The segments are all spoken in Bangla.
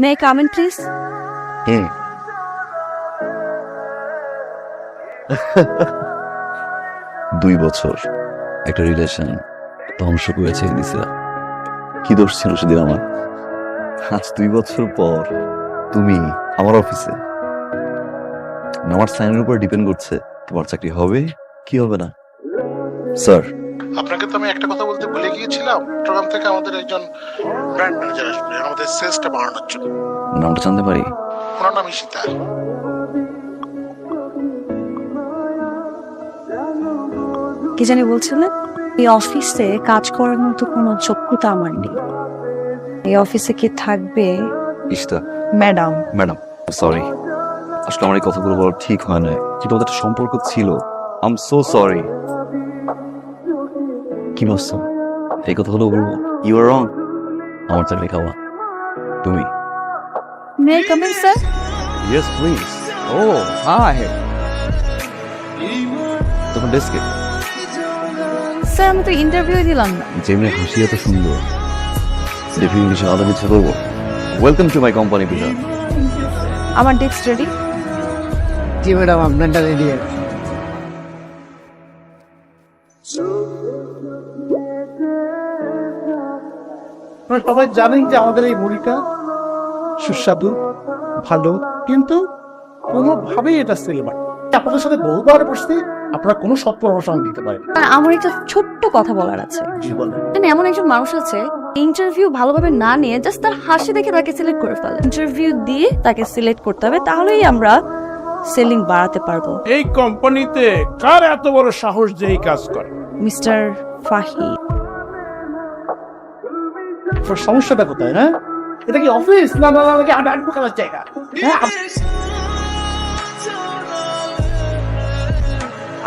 May I come in please? হুম। 2 বছর একটা রিলেশন ধ্বংস করে ছেড়ে দিছে। কি দোষ ছিল সেদিন আমার? আজ 2 বছর পর তুমি আমার অফিসে, আমার সাইনের উপর ডিপেন্ড করছে তোমার চাকরি হবে কি হবে না। স্যার, আপনাকে তো আমি একটা কথা বলতে ভুলে গিয়েছিলাম, প্রোগ্রাম থেকে আমাদের একজন ব্র্যান্ড ম্যানেজার আসবে আমাদের সেলসটা বাড়ানোর জন্য। নামটা জানতে পারি? ওনার নাম ঈশিতা। কি জানি বলছিলেন? এই অফিসে কাজ করার মতো কোনো যোগ্যতা আমার নেই। এই অফিসে কি থাকবে? ইশতা ম্যাডাম। ম্যাডাম, সরি, আসলে আমার এই কথাগুলো বলা ঠিক হয় না, কিন্তু ওদের একটা সম্পর্ক ছিল। I am so sorry. কি ভাবছো এই কথাগুলো বলবো? You are wrong. আমার চাকরি খাওয়া তুমি। May I come in sir? Yes please. Oh hi, তোমার ডেস্কে। স্যার আমি তো ইন্টারভিউ দিলাম না। যেমনি হাসি এত সুন্দর, দেখে ইংলিশে আলাদা কিছু করবো। ওয়েলকাম টু মাই কোম্পানি পিতা। আমার ডেস্ক রেডি? জি ম্যাডাম, আপনারটা রেডি আছে। আপনারা সবাই জানেন যে আমাদের এই মুড়িটা সুস্বাদু, ভালো, কিন্তু কোনোভাবেই এটা সেল হয়। আপনাদের সাথে বহুবার বসতে আপনারা কোনো সৎ পরামর্শ আমাকে দিতে পারেন। আমার একটা ছোট্ট কথা বলার আছে। জি বলেন। মানে এমন একজন মানুষ আছে ইন্টারভিউ ভালোভাবে না নিয়ে জাস্ট তার হাসি দেখে তাকে সিলেক্ট করে ফেলে। ইন্টারভিউ দিয়ে তাকে সিলেক্ট করতে হবে, তাহলেই আমরা সেলিং বাড়াতে পারবো। এই কোম্পানিতে কার এত বড় সাহস যে এই কাজ করে? মিস্টার ফাহিদ। আপনার সমস্যাটা কোথায়? হ্যাঁ, এটা কি অফিস না না নাকি আড্ডা খেলার জায়গা? হ্যাঁ,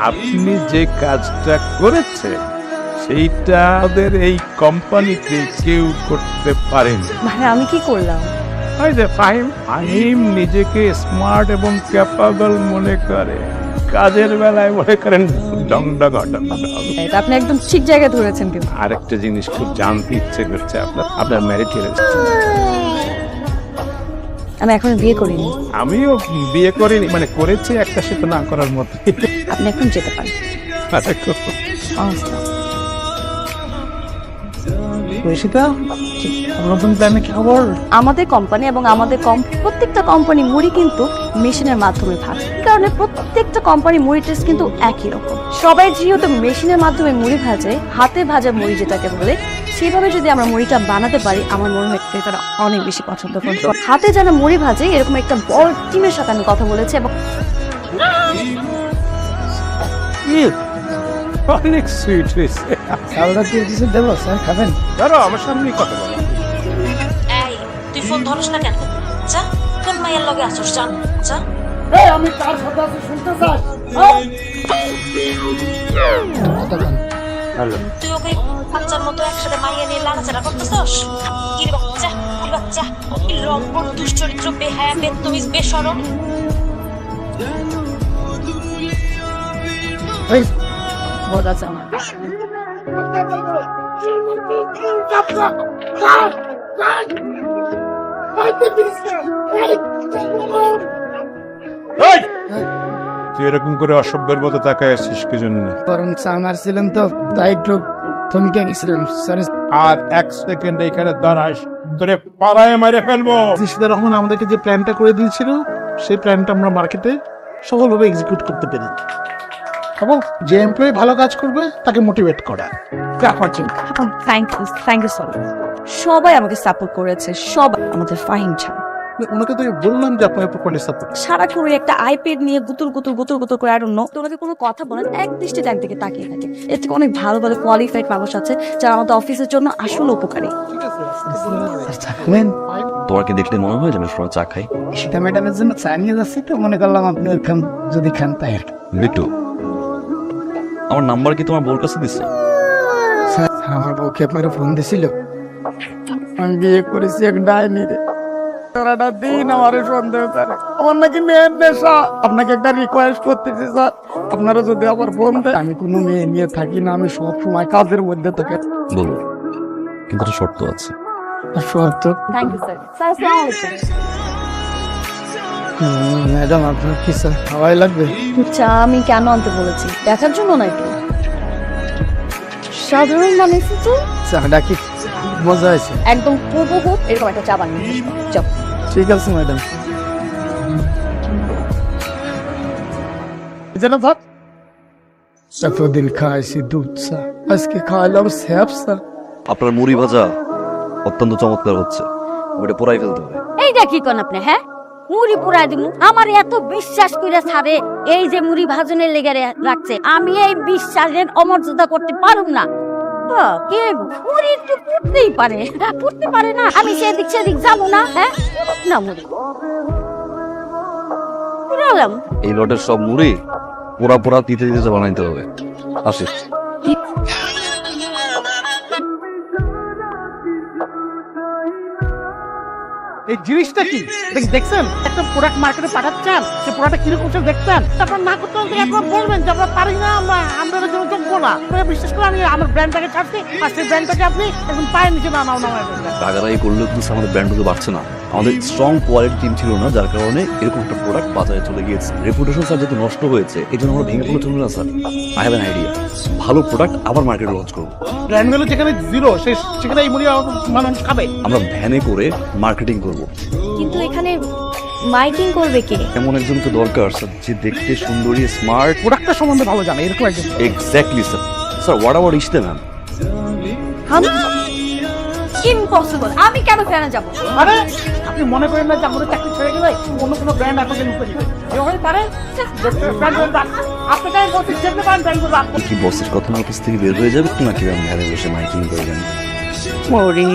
আপনি যে কাজটা করেছেন সেইটা ওদের এই কোম্পানিতে কেউ করতে পারেন। মানে আমি কি করলাম? ফাহিম নিজেকে স্মার্ট এবং ক্যাপাবল মনে করে, কাজের বেলায় মনে করেন ডং ডং ডং ডং। এটা আপনি একদম ঠিক জায়গায় ধরেছেন কিন্তু। আরেকটা জিনিস খুব জানতে ইচ্ছে করছে, আপনার ম্যারিড হয়েছে? আমি এখন বিয়ে করিনি। আমিও বিয়ে করিনি, মানে করেছি একটা, সে তো না করার মতো। আপনি এখন যেতে পারেন। ঈশিতা, নতুন প্ল্যানে কি খবর? আমাদের কোম্পানি এবং আমাদের প্রত্যেকটা কোম্পানি মুড়ি কিন্তু মেশিনের মাধ্যমে ভাজে। এই কারণে প্রত্যেকটা কোম্পানি মুড়ি টেস্ট কিন্তু একই রকম। সবাই যেহেতু মেশিনের মাধ্যমে মুড়ি ভাজে, হাতে ভাজা মুড়ি যেটাকে বলে, সেভাবে যদি আমরা মুড়িটা বানাতে পারি, আমার মনে হয় তারা অনেক বেশি পছন্দ করবে। হাতে যারা মুড়ি ভাজে এরকম একটা বড় টিমের সাথে আমি কথা বলেছি এবং অনেক সুইট হয়েছে। চালটা দিয়ে কিছু দেবো স্যার, খাবেন? ধরো আমার সামনেই কথা বলো। এই তুই ফোন ধরস না কেন? যা, কোন মাইয়ার লগে আসছ? যা যা। এই আমি কার সাথে আছি শুনতে চাই? তুই ওকে বাচ্চার মতো একসাথে মাইয়া নিয়ে লাড়াচাড়া করতেছস? কি রে বাচ্চা, কি বাচ্চা, কি লম্পট, দুশ্চরিত্র, বেহায়া, বেত্তমিজ, বেশরম। বড় আছে আমার। তুই এরকম করে অসভ্যের মতো তাকায় আসছিস কি জন্য? বরং চা মারছিলেন তো, তাই একটু থমকে গেছিলাম। সরি। আর এক সেকেন্ড এখানে দাঁড়াস, তোরে পাড়ায় মারে ফেলবো। ঈশিতা রহমান আমাদেরকে যে প্ল্যানটা করে দিয়েছিল, সেই প্ল্যানটা আমরা মার্কেটে সফলভাবে এক্সিকিউট করতে পেরেছি এবং যে এমপ্লয়ি ভালো কাজ করবে তাকে মোটিভেট করা। Thank you so much. সবাই আমাকে সাপোর্ট করেছে, সবাই, আমাদের ফাহিম ছাড়া। ওনাকে তো বললাম যে আপনাকে প্রপারলি সাপোর্ট। সারাক্ষণ ওই একটা আইপ্যাড নিয়ে গুতুর গুতুর গুতুর গুতুর করে, আর অন্য তোমাকে কোনো কথা বলেন, এক দৃষ্টিতে একদিকে তাকিয়ে থাকে। এর থেকে অনেক ভালো ভালো কোয়ালিফাইড মানুষ আছে যারা আমাদের অফিসের জন্য আসলে উপকারী। থাকবেন? তোমাকে দেখলে মনে হয় যে আমি সবাই চা খাই। ঈশিতা ম্যাডামের জন্য চা নিয়ে যাচ্ছি, তো মনে করলাম আপনি ওরকম যদি খান তাই আর কি। বিট্টু, আমার নাম্বার কি তোমার বোর কাছে দিচ্ছে? স্যার, আমার বউকে আপনার ফোন দিছিল। আমি বিয়ে করেছি এক ডাইনি রে। সারাটা দিন আমার সন্দেহ করে, আমার নাকি মেয়ের নেশা। আপনাকে একটা রিকোয়েস্ট করতেছি স্যার, আপনারা যদি আবার ফোন দেয়, আমি কোনো মেয়ে নিয়ে থাকি না, আমি সব সময় কাজের মধ্যে থাকি। বলবো, কিন্তু একটা শর্ত আছে। তো থ্যাংক ইউ স্যার। স্যার আসসালামু আলাইকুম। ম্যাডাম আপনার কি স্যার খাওয়াই লাগবে? চা আমি কেন আনতে বলেছি? দেখার জন্য নাকি? সাধারণ মানুষ তো চাটা কি মজা আছে? একদম হুবহু এরকম একটা চা বানিয়ে দিস। চল। ঠিক আছে ম্যাডাম। যেন ভাত এতদিন খাইছি দুধ চা, আজকে খাওয়ালাম স্যাপ চা। আপনার মুড়ি ভাজা অত্যন্ত চমৎকার হচ্ছে, ওটা পোড়াই ফেলতে হবে। এইটা কি কোন আপনি? হ্যাঁ, মুড়ি পুরাই দিমু? আমার এত বিশ্বাস করে ছাড়ে এই যে মুড়ি ভাজনের লেগে রাখছে, আমি এই বিশ্বাসের অমর্যাদা করতে পারুম না। কে মুড়ি একটু পুড়তেই পারে, পুড়তে পারে না? আমি সেদিক সেদিক যাবো না? হ্যাঁ, না মুড়ি পুরালাম। এই লটের সব মুড়ি পোড়া পোড়া দিতে দিতে বানাইতে হবে। আসি। এই জিনিসটা কি দেখছেন? একটা প্রোডাক্ট মার্কেটে পাঠাচ্ছেন, সেই প্রোডাক্ট কিরকম করছে দেখছেন? তারপর না করতে হলে একবার বলবেন যে আমরা পারি না, আমরা আমাদের জন্য যোগ্য না। বিশেষ করে আমি আমার ব্র্যান্ডটাকে ছাড়ছি, আর সেই ব্র্যান্ডটাকে আপনি একদম পায়ের নিচে নামাও নামায় ফেলবেন। টাকারাই করলেও কিন্তু আমাদের ব্র্যান্ডগুলো বাড়ছে না। আমাদের স্ট্রং কোয়ালিটি টিম ছিল না, যার কারণে এরকম একটা প্রোডাক্ট বাজারে চলে গিয়েছে। রেপুটেশন স্যার যেহেতু নষ্ট হয়েছে, এই জন্য আমরা ভেঙে পড়লে চলবে না sir. I have an idea, ভালো প্রোডাক্ট আবার মার্কেটে লঞ্চ করবো। ব্র্যান্ড ভ্যালু যেখানে জিরো, সেখানে এই মুড়ি মানুষ খাবে। আমরা ভ্যানে করে মার্কেটিং করবো। কিন্তু এখানে মাইকিং করবে কে? এমন একজনকে দরকার স্যার, যে দেখতে সুন্দরী, স্মার্ট। প্রোডাক্টটা সম্বন্ধে ভালো জানে এরকম একজন। Exactly sir. Sir what about ইশতে ম্যাম? ইম্পসিবল। আমি কেন ফ্যানে যাব? আরে আপনি মনে করেন না যে আমাদের চাকরি ছেড়ে গেলে অন্য কোনো ব্র্যান্ড আপনাকে নিতে দিবে? এভাবে পারে আপনাকে বলতে যেতে পারেন ব্র্যান্ডগুলো। কি বসের কথা আমার কাছ থেকে বের হয়ে যাবে নাকি আমি ভ্যানে বসে মাইকিং করবেন? মুড়ি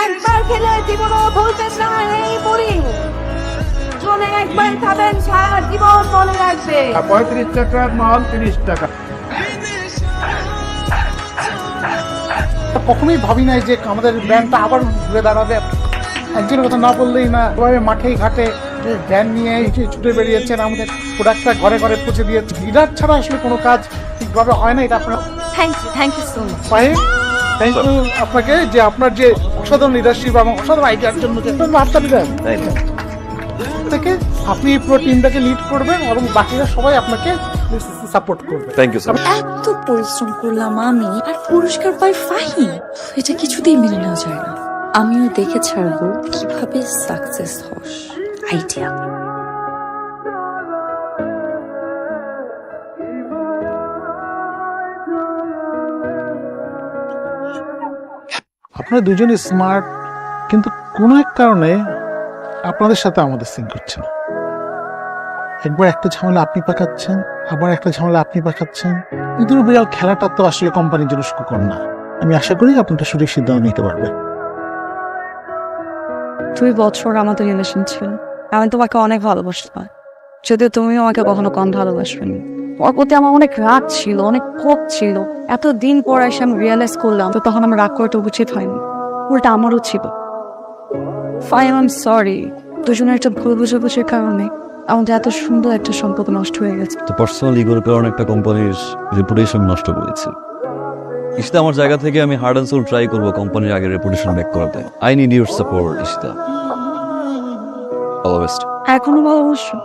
একবার খেলে জীবনও ভুলবেন না এই মুড়ি। চলে একবার খাবেন, সারা জীবন মনে রাখবে। 35 টাকার মাল 30 টাকা। কখনোই ভাবি নাই যে আমাদের ব্র্যান্ডটা আবার ঘুরে দাঁড়াবে। একজনের কথা না বললেই না, এভাবে মাঠেই ঘাটে ভ্যান নিয়ে ছুটে বেরিয়েছেন, আমাদের প্রোডাক্টটা ঘরে ঘরে পৌঁছে দিয়েছে। লিডার ছাড়া আসলে কোনো কাজ ঠিকভাবে হয় না। এটা আপনার থ্যাংক ইউ সো মাচ। পায়ে থ্যাংক ইউ আপনাকে, যে আপনার যে অসাধারণ লিডারশিপ এবং অসাধারণ আইডিয়ার জন্য যে বার্তা দিলেন তাই না? থেকে আপনি পুরো টিমটাকে লিড করবেন এবং বাকিরা সবাই আপনাকে সাপোর্ট করবে। Thank you sir. এত পরিশ্রম করলাম আমি, আর পুরস্কার পাই ফাহিম। এটা কিছুতেই মেনে নেওয়া যায় না। আমিও দেখে ছাড়বো কিভাবে সাকসেস হস। আইডিয়া। আপনারা দুজনই স্মার্ট, কিন্তু কোনো এক কারণে আপনাদের সাথে আমাদের সিঙ্ক করছে না। একবার একটা ঝামেলা আপনি পাকাচ্ছেন, আবার একটা ঝামেলা আপনি পাকাচ্ছেন। ইঁদুর বিড়াল খেলাটা তো আসলে কোম্পানির জন্য সুখকর না। আমি আশা করি আপনারা সঠিক সিদ্ধান্ত নিতে পারবেন। 2 বছর আমাদের রিলেশন ছিল, আমি তোমাকে অনেক ভালোবাসতাম, যদিও তুমিও আমাকে কখনো কম ভালোবাসবেনি। ওর প্রতি আমার অনেক রাগ ছিল, অনেক ক্ষোভ ছিল। এতদিন পর এসে আমি রিয়েলাইজ করলাম তো তখন আমার রাগ করাটা উচিত হয়নি, উল্টা আমারও ছিল। Faim, I am sorry. দুজনের একটা ভুল বুঝাবুঝির কারণে আমাদের এত সুন্দর একটা সম্পর্ক নষ্ট হয়ে গেছে। তো পার্সোনাল ইগোর কারণে একটা কোম্পানির রেপুটেশন নষ্ট করেছে। ইশতা, আমার জায়গা থেকে আমি হার্ড অ্যান্ড সোল ট্রাই করবো কোম্পানির আগের রেপুটেশন ব্যাক করাতে। আই নিড ইউর সাপোর্ট ইশতা। All the best. এখনো ভালোবাসো?